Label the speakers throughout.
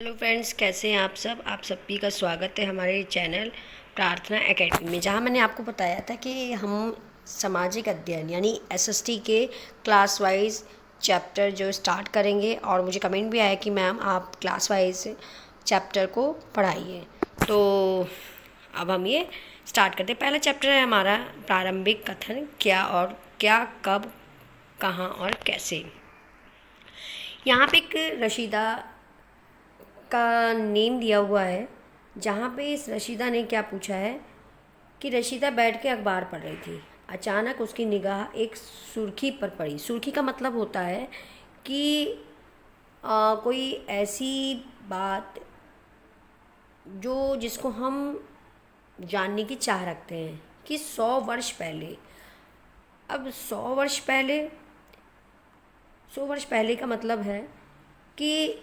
Speaker 1: Hello friends, कैसे हैं आप सब। आप सभी का स्वागत है हमारे चैनल प्रार्थना एकेडमी में, जहां मैंने आपको बताया था कि हम सामाजिक अध्ययन यानी एसएसटी के क्लास वाइज चैप्टर जो स्टार्ट करेंगे। और मुझे कमेंट भी आया कि मैम आप क्लास वाइज चैप्टर को पढ़ाइए। तो अब हम ये स्टार्ट करते हैं। पहला चैप्टर है हमारा प्रारंभिक कथन, क्या और क्या, कब, कहाँ और कैसे। यहाँ पे एक रशीदा का नेम दिया हुआ है, जहाँ पे इस रशीदा ने क्या पूछा है कि रशीदा बैठ के अखबार पढ़ रही थी। अचानक उसकी निगाह एक सुर्खी पर पड़ी। सुर्खी का मतलब होता है कि कोई ऐसी बात जिसको हम जानने की चाह रखते हैं कि 100 वर्ष पहले। अब 100 वर्ष पहले का मतलब है कि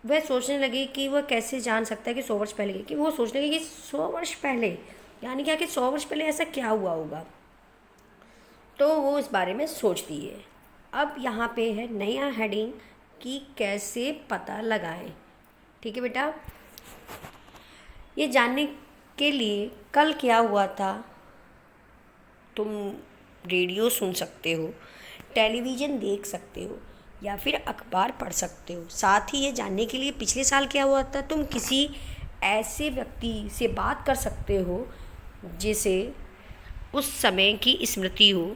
Speaker 1: वह सोचने लगी कि वह कैसे जान सकता है कि 100 वर्ष पहले, कि वो सोचने लगी कि 100 वर्ष पहले यानी क्या, कि 100 वर्ष पहले ऐसा क्या हुआ होगा। तो वो इस बारे में सोचती है। अब यहाँ पे है नया हेडिंग कि कैसे पता लगाएं। ठीक है बेटा, ये जानने के लिए कल क्या हुआ था, तुम रेडियो सुन सकते हो, टेलीविज़न देख सकते हो या फिर अखबार पढ़ सकते हो। साथ ही ये जानने के लिए पिछले साल क्या हुआ था, तुम किसी ऐसे व्यक्ति से बात कर सकते हो जिसे उस समय की स्मृति हो।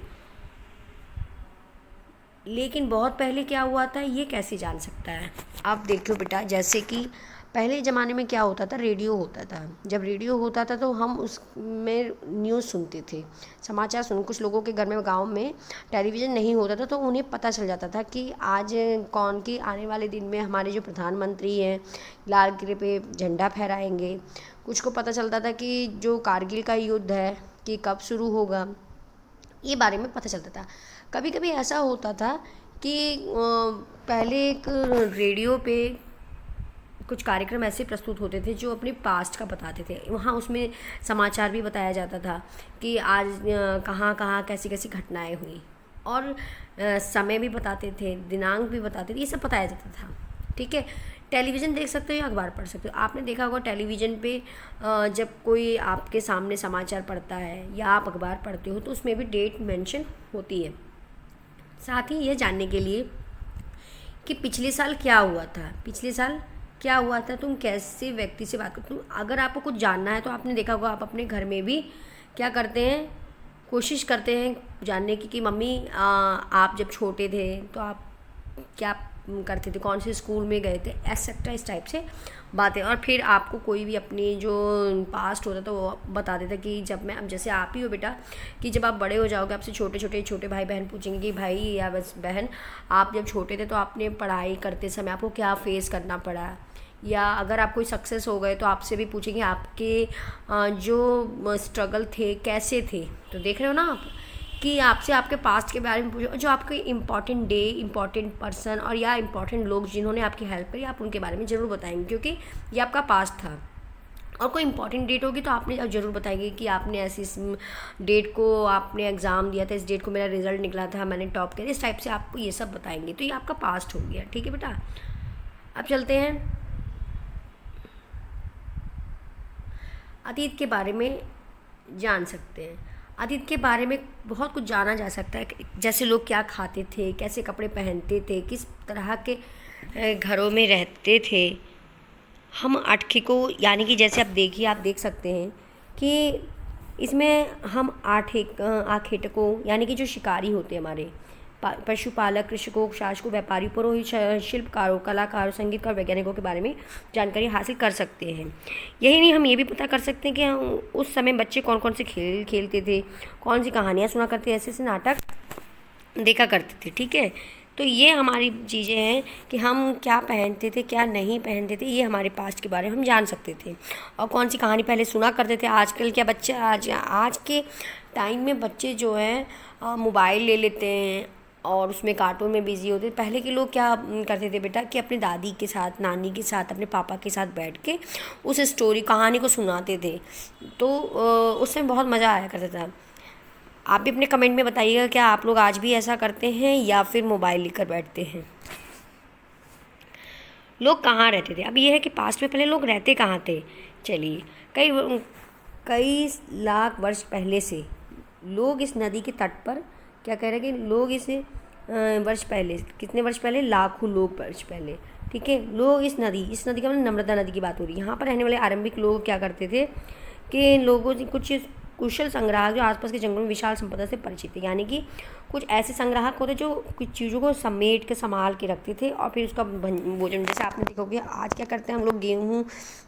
Speaker 1: लेकिन बहुत पहले क्या हुआ था ये कैसे जान सकता है। अब देखो बेटा, जैसे कि पहले ज़माने में क्या होता था, रेडियो होता था। जब रेडियो होता था तो हम उसमें न्यूज़ सुनते थे, समाचार सुन। कुछ लोगों के घर में, गांव में टेलीविज़न नहीं होता था तो उन्हें पता चल जाता था कि आज कौन, की आने वाले दिन में हमारे जो प्रधानमंत्री हैं लाल किले पे झंडा फहराएंगे। कुछ को पता चलता था कि जो कारगिल का युद्ध है कि कब शुरू होगा, ये बारे में पता चलता था। कभी कभी ऐसा होता था कि पहले एक रेडियो पे कुछ कार्यक्रम ऐसे प्रस्तुत होते थे जो अपने पास्ट का बताते थे। वहाँ उसमें समाचार भी बताया जाता था कि आज कहाँ कहाँ कैसी कैसी घटनाएं हुई, और समय भी बताते थे, दिनांक भी बताते थे, ये सब बताया जाता था। ठीक है, टेलीविज़न देख सकते हो या अखबार पढ़ सकते हो। आपने देखा होगा टेलीविज़न पे जब कोई आपके सामने समाचार पढ़ता है या आप अखबार पढ़ते हो तो उसमें भी डेट मेंशन होती है। साथ ही ये जानने के लिए कि पिछले साल क्या हुआ था, पिछले साल क्या हुआ था, तुम कैसे व्यक्ति से बात करते हो। अगर आपको कुछ जानना है तो आपने देखा होगा आप अपने घर में भी क्या करते हैं, कोशिश करते हैं जानने की कि मम्मी आप जब छोटे थे तो आप क्या करते थे, कौन से स्कूल में गए थे, एक्सेट्रा, इस टाइप से बातें। और फिर आपको कोई भी अपनी जो पास्ट होता था वो बता देता कि जब मैं, अब जैसे आप ही हो बेटा, कि जब आप बड़े हो जाओगे आपसे छोटे भाई बहन पूछेंगे कि भाई या बस बहन, आप जब छोटे थे तो आपने पढ़ाई करते समय आपको क्या फेस करना पड़ा। या अगर आप कोई सक्सेस हो गए तो आपसे भी पूछेंगे आपके जो स्ट्रगल थे कैसे थे। तो देख रहे हो ना आप कि आपसे आपके पास्ट के बारे में पूछो, जो आपके इम्पॉर्टेंट डे, इम्पॉर्टेंट पर्सन और या इम्पॉर्टेंट लोग जिन्होंने आपकी हेल्प करी, आप उनके बारे में ज़रूर बताएंगे, क्योंकि ये आपका पास्ट था। और कोई इंपॉर्टेंट डेट होगी तो आपने ज़रूर बताएंगे कि आपने ऐसी इस डेट को आपने एग्ज़ाम दिया था, इस डेट को मेरा रिजल्ट निकला था, मैंने टॉप किया, इस टाइप से आपको ये सब बताएंगे। तो ये आपका पास्ट हो गया। ठीक है बेटा, अब चलते हैं अतीत के बारे में जान सकते हैं। अतीत के बारे में बहुत कुछ जाना जा सकता है, जैसे लोग क्या खाते थे, कैसे कपड़े पहनते थे, किस तरह के घरों में रहते थे। हम आठे को, यानी कि जैसे आप देखिए, आप देख सकते हैं कि इसमें हम आखेटकों यानी कि जो शिकारी होते हैं हमारे, पशुपालक, कृषकों, शासकों, व्यापारी, पुरोहित, शिल्पकारों, कलाकारों, संगीतकार, वैज्ञानिकों के बारे में जानकारी हासिल कर सकते हैं। यही नहीं, हम ये भी पता कर सकते हैं कि उस समय बच्चे कौन कौन से खेल खेलते थे, कौन सी कहानियाँ सुना करते थे, ऐसे ऐसे नाटक देखा करते थे। ठीक है, तो ये हमारी चीज़ें हैं कि हम क्या पहनते थे, क्या नहीं पहनते थे, ये हमारे पास्ट के बारे में हम जान सकते थे। और कौन सी कहानी पहले सुना करते थे। आजकल क्या बच्चे, आज के टाइम में बच्चे जो हैं मोबाइल ले लेते हैं और उसमें कार्टून में बिज़ी होते। पहले के लोग क्या करते थे बेटा, कि अपनी दादी के साथ, नानी के साथ, अपने पापा के साथ बैठ के उस स्टोरी, कहानी को सुनाते थे। तो उसमें बहुत मज़ा आया करता था। आप भी अपने कमेंट में बताइएगा, क्या आप लोग आज भी ऐसा करते हैं या फिर मोबाइल लेकर बैठते हैं। लोग कहाँ रहते थे। अब ये है कि पास्ट में पहले लोग रहते कहाँ थे। चलिए, कई कई लाख वर्ष पहले से लोग इस नदी के तट पर, क्या कह रहे हैं कि लोग इस वर्ष पहले, कितने वर्ष पहले, लाखों लोग वर्ष पहले, ठीक है, लोग इस नदी का मतलब नर्मदा नदी की बात हो रही है। यहाँ पर रहने वाले आरंभिक लोग क्या करते थे कि लोगों से कुछ कुशल संग्राहक जो आसपास के जंगलों में विशाल संपदा से परिचित थे, यानी कि कुछ ऐसे संग्राहक होते जो कुछ चीज़ों को समेट के संभाल के रखते थे और फिर उसका भोजन, जैसे आपने देखोगे आज क्या करते हैं हम लोग, गेहूँ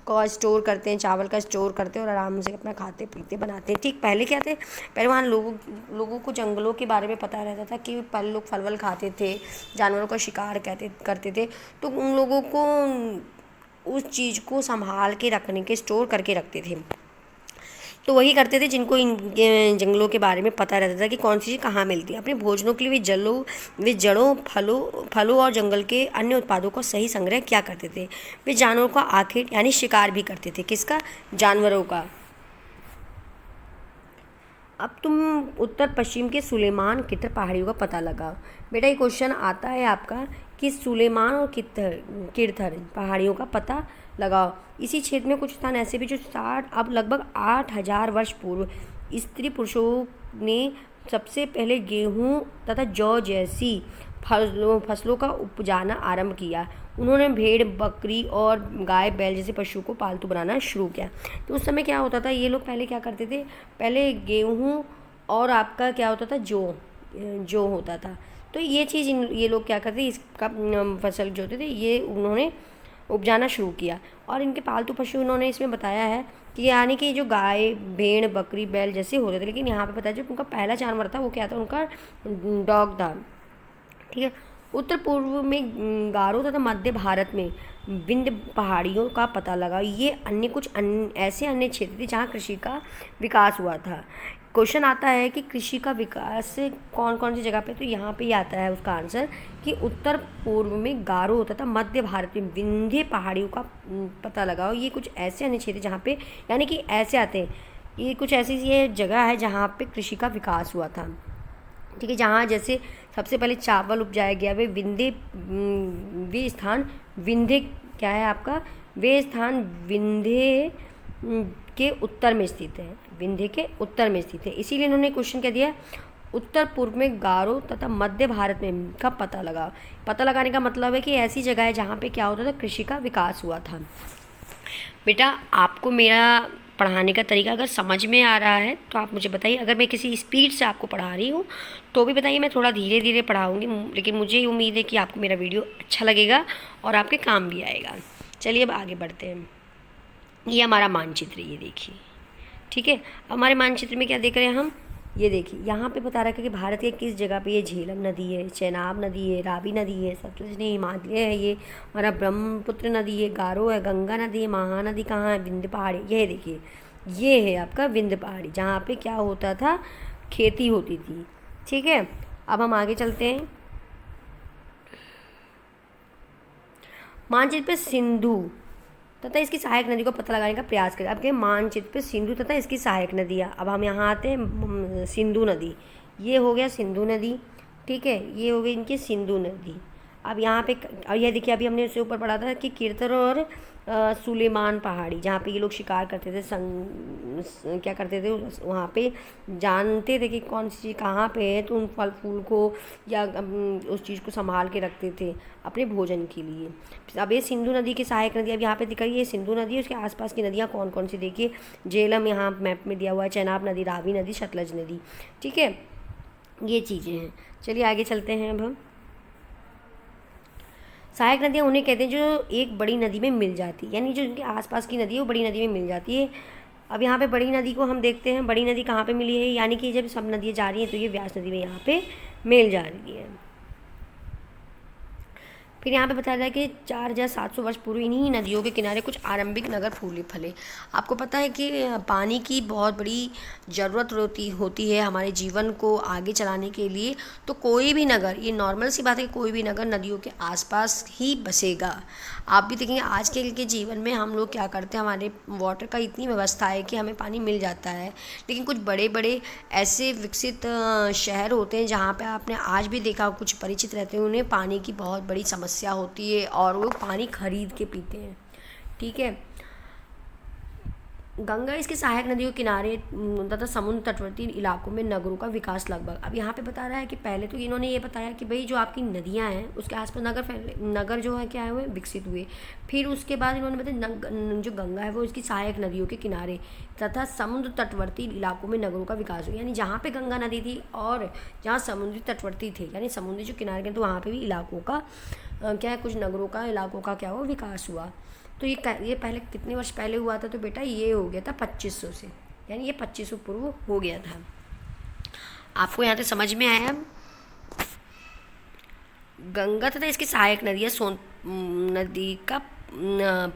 Speaker 1: का स्टोर करते हैं, चावल का स्टोर करते हैं और आराम से अपना खाते पीते बनाते हैं। ठीक पहले क्या थे, पहले वहाँ लोगों को जंगलों के बारे में पता रहता था कि पहले लोग फल वल खाते थे, जानवरों का शिकार करते थे, तो उन लोगों को उस चीज़ को संभाल के रखने के, स्टोर करके रखते थे। तो वही करते थे जिनको इन जंगलों के बारे में पता रहता था कि कौन सी चीज़ कहाँ मिलती है। अपने भोजनों के लिए वे जड़ों, फलों और जंगल के अन्य उत्पादों का सही संग्रह क्या करते थे। वे जानवरों का आखिर यानी शिकार भी करते थे। किसका? जानवरों का। अब तुम उत्तर पश्चिम के सुलेमान कितर पहाड़ियों का पता लगाओ। बेटा ये क्वेश्चन आता है आपका कि सुलेमान और किरथर पहाड़ियों का पता लगाओ। इसी क्षेत्र में कुछ स्थान ऐसे भी जो 60 अब लगभग 8000 वर्ष पूर्व स्त्री पुरुषों ने सबसे पहले गेहूँ तथा जौ जैसी फसलों का उपजाना आरंभ किया। उन्होंने भेड़, बकरी और गाय, बैल जैसे पशुओं को पालतू बनाना शुरू किया। तो उस समय क्या होता था, ये लोग पहले क्या करते थे, पहले गेहूँ और आपका क्या होता था, जौ होता था। तो ये चीज़ ये लोग क्या करते, इसका फसल जो होते थे ये उन्होंने उपजाना शुरू किया। और इनके पालतू पशु उन्होंने इसमें बताया है कि यानी कि जो गाय, भेड़, बकरी, बैल जैसे होते थे, लेकिन यहाँ पे पता है जो उनका पहला जानवर था वो क्या था, उनका डॉग था। ठीक है। उत्तर पूर्व में गारो तथा मध्य भारत में विंध्य पहाड़ियों का पता लगा। ये ऐसे अन्य क्षेत्र थे जहाँ कृषि का विकास हुआ था। क्वेश्चन आता है कि कृषि का विकास कौन कौन सी जगह पे, तो यहाँ पे ही आता है उसका आंसर कि उत्तर पूर्व में गारो तथा मध्य भारत में विंध्य पहाड़ियों का पता लगाओ। ये कुछ ऐसे अन्य क्षेत्र जहाँ पे, यानी कि ऐसे आते हैं, ये कुछ ऐसी ये जगह है जहाँ पे कृषि का विकास हुआ था। ठीक है। जहाँ जैसे सबसे पहले चावल उपजाया गया, वे स्थान विंध्य क्या है आपका, वे स्थान विंध्य के उत्तर में स्थित है, विंध्य के उत्तर में स्थित है। इसीलिए इन्होंने क्वेश्चन क्या दिया, उत्तर पूर्व में गारो तथा मध्य भारत में का पता लगा। पता लगाने का मतलब है कि ऐसी जगह है जहाँ पे क्या होता था, कृषि का विकास हुआ था। बेटा आपको मेरा पढ़ाने का तरीका अगर समझ में आ रहा है तो आप मुझे बताइए। अगर मैं किसी स्पीड से आपको पढ़ा रही हूँ तो भी बताइए, मैं थोड़ा धीरे धीरे पढ़ाऊँगी, लेकिन मुझे उम्मीद है कि आपको मेरा वीडियो अच्छा लगेगा और आपके काम भी आएगा। चलिए अब आगे बढ़ते हैं। ये हमारा मानचित्र, ये देखिए। ठीक है। अब हमारे मानचित्र में क्या देख रहे हैं हम, ये देखिए यहाँ पे बता रखा है कि भारत के किस जगह पे ये झेलम नदी है, चेनाब नदी है, रावी नदी है, सतलुज नहीं, हिमालय है, ये हमारा ब्रह्मपुत्र नदी है, गारो है, गंगा नदी है, महानदी कहाँ है, विंध्य पहाड़ी। ये देखिए, ये है आपका विंध्य पहाड़ी जहाँ पे क्या होता था, खेती होती थी। ठीक है। अब हम आगे चलते हैं। मानचित्र पे सिंधु तथा इसकी सहायक नदी को पता लगाने का प्रयास करें। अब के मानचित्र पे सिंधु तथा इसकी सहायक नदियाँ। अब हम यहाँ आते हैं, सिंधु नदी, ये हो गया सिंधु नदी। ठीक है। ये हो गई इनकी सिंधु नदी। अब यहाँ पे, और यह देखिए अभी हमने उससे ऊपर पढ़ा था कि किरतर और सुलेमान पहाड़ी, जहाँ पे ये लोग शिकार करते थे, क्या करते थे वहाँ पे, जानते थे कि कौन सी चीज़ कहाँ पे है, तो उन फल फूल को या उस चीज़ को संभाल के रखते थे अपने भोजन के लिए। अब ये सिंधु नदी की सहायक नदी, अब यहाँ पे दिख रही है सिंधु नदी, उसके आसपास की नदियाँ कौन कौन सी देखिए, झेलम यहाँ मैप में दिया हुआ है, चेनाब नदी, रावी नदी, सतलज नदी। ठीक है। ये चीज़ें हैं। चलिए आगे चलते हैं। अब हम सहायक नदियाँ उन्हें कहते हैं जो एक बड़ी नदी में मिल जाती है, यानी जो उनके आसपास की नदी है वो बड़ी नदी में मिल जाती है। अब यहाँ पे बड़ी नदी को हम देखते हैं, बड़ी नदी कहाँ पे मिली है, यानी कि जब सब नदियाँ जा रही हैं तो ये व्यास नदी में यहाँ पे मिल जा रही है। फिर यहाँ पे बताया जाए कि 4700 वर्ष पूर्व इन्हीं नदियों के किनारे कुछ आरंभिक नगर फूले फले। आपको पता है कि पानी की बहुत बड़ी ज़रूरत होती है हमारे जीवन को आगे चलाने के लिए। तो कोई भी नगर, ये नॉर्मल सी बात है कि कोई भी नगर नदियों के आसपास ही बसेगा। आप भी देखेंगे आज के जीवन में हम लोग क्या करते हैं, हमारे वाटर का इतनी व्यवस्था है कि हमें पानी मिल जाता है, लेकिन कुछ बड़े बड़े ऐसे विकसित शहर होते हैं जहाँ पर आपने आज भी देखा, कुछ परिचित रहते हैं, उन्हें पानी की बहुत बड़ी समस्या समस्या होती है और वो पानी खरीद के पीते हैं। ठीक है, गंगा इसके सहायक नदियों के किनारे तथा समुद्र तटवर्ती इलाकों में नगरों का विकास लगभग। अब यहाँ पे बता रहा है कि पहले तो इन्होंने ये बताया कि भाई जो आपकी नदियाँ हैं उसके आसपास नगर जो है क्या हुए विकसित हुए। फिर उसके बाद इन्होंने बताया जो गंगा है वो इसकी सहायक नदियों के किनारे तथा समुद्र तटवर्ती इलाकों में नगरों का विकास हुआ। यानी जहाँ पे गंगा नदी थी और जहाँ समुद्री तटवर्ती थे यानी समुद्री जो किनारे के तो वहाँ पे भी इलाकों का क्या है, कुछ नगरों का इलाकों का क्या हुआ विकास हुआ। तो ये पहले कितने वर्ष पहले हुआ था, तो बेटा ये हो गया था 2500 से, यानी ये 2500 पूर्व हो गया था। आपको यहाँ से समझ में आया। गंगा तथा इसकी सहायक नदियाँ सोन नदी का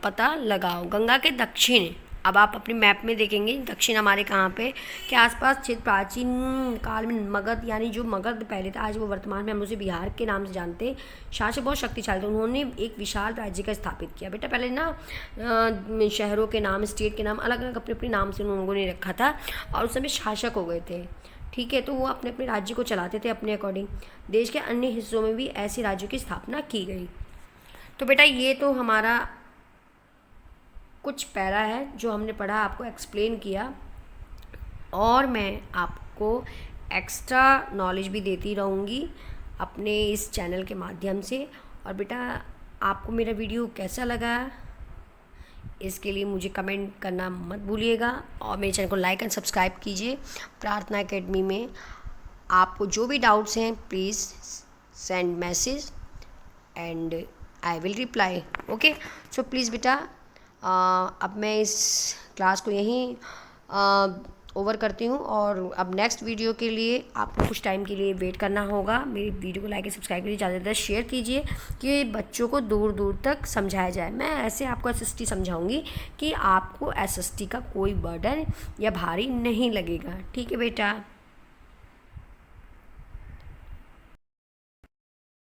Speaker 1: पता लगाओ। गंगा के दक्षिण, अब आप अपने मैप में देखेंगे दक्षिण हमारे कहाँ पे के आसपास क्षेत्र प्राचीन काल में मगध, यानी जो मगध पहले था आज वो वर्तमान में हम उसे बिहार के नाम से जानते हैं, शासक बहुत शक्तिशाली थे। उन्होंने एक विशाल राज्य का स्थापित किया। बेटा पहले ना शहरों के नाम, स्टेट के नाम अलग अलग अपने अपने नाम से उन लोगों ने रखा था और उस समय शासक हो गए थे। ठीक है, तो वो अपने अपने राज्य को चलाते थे अपने अकॉर्डिंग। देश के अन्य हिस्सों में भी ऐसे राज्यों की स्थापना की गई। तो बेटा ये तो हमारा कुछ पैरा है जो हमने पढ़ा, आपको एक्सप्लेन किया, और मैं आपको एक्स्ट्रा नॉलेज भी देती रहूँगी अपने इस चैनल के माध्यम से। और बेटा आपको मेरा वीडियो कैसा लगा इसके लिए मुझे कमेंट करना मत भूलिएगा और मेरे चैनल को लाइक एंड सब्सक्राइब कीजिए। प्रार्थना एकेडमी में आपको जो भी डाउट्स हैं please send message and I will reply. Okay, so please बेटा अब मैं इस क्लास को यहीं ओवर करती हूँ और अब नेक्स्ट वीडियो के लिए आपको कुछ टाइम के लिए वेट करना होगा। मेरी वीडियो को लाइक एंड सब्सक्राइब कीजिए, ज़्यादा से ज़्यादा शेयर कीजिए कि बच्चों को दूर दूर तक समझाया जाए। मैं ऐसे आपको एसएसटी समझाऊंगी कि आपको एसएसटी का कोई बर्डन या भारी नहीं लगेगा। ठीक है बेटा।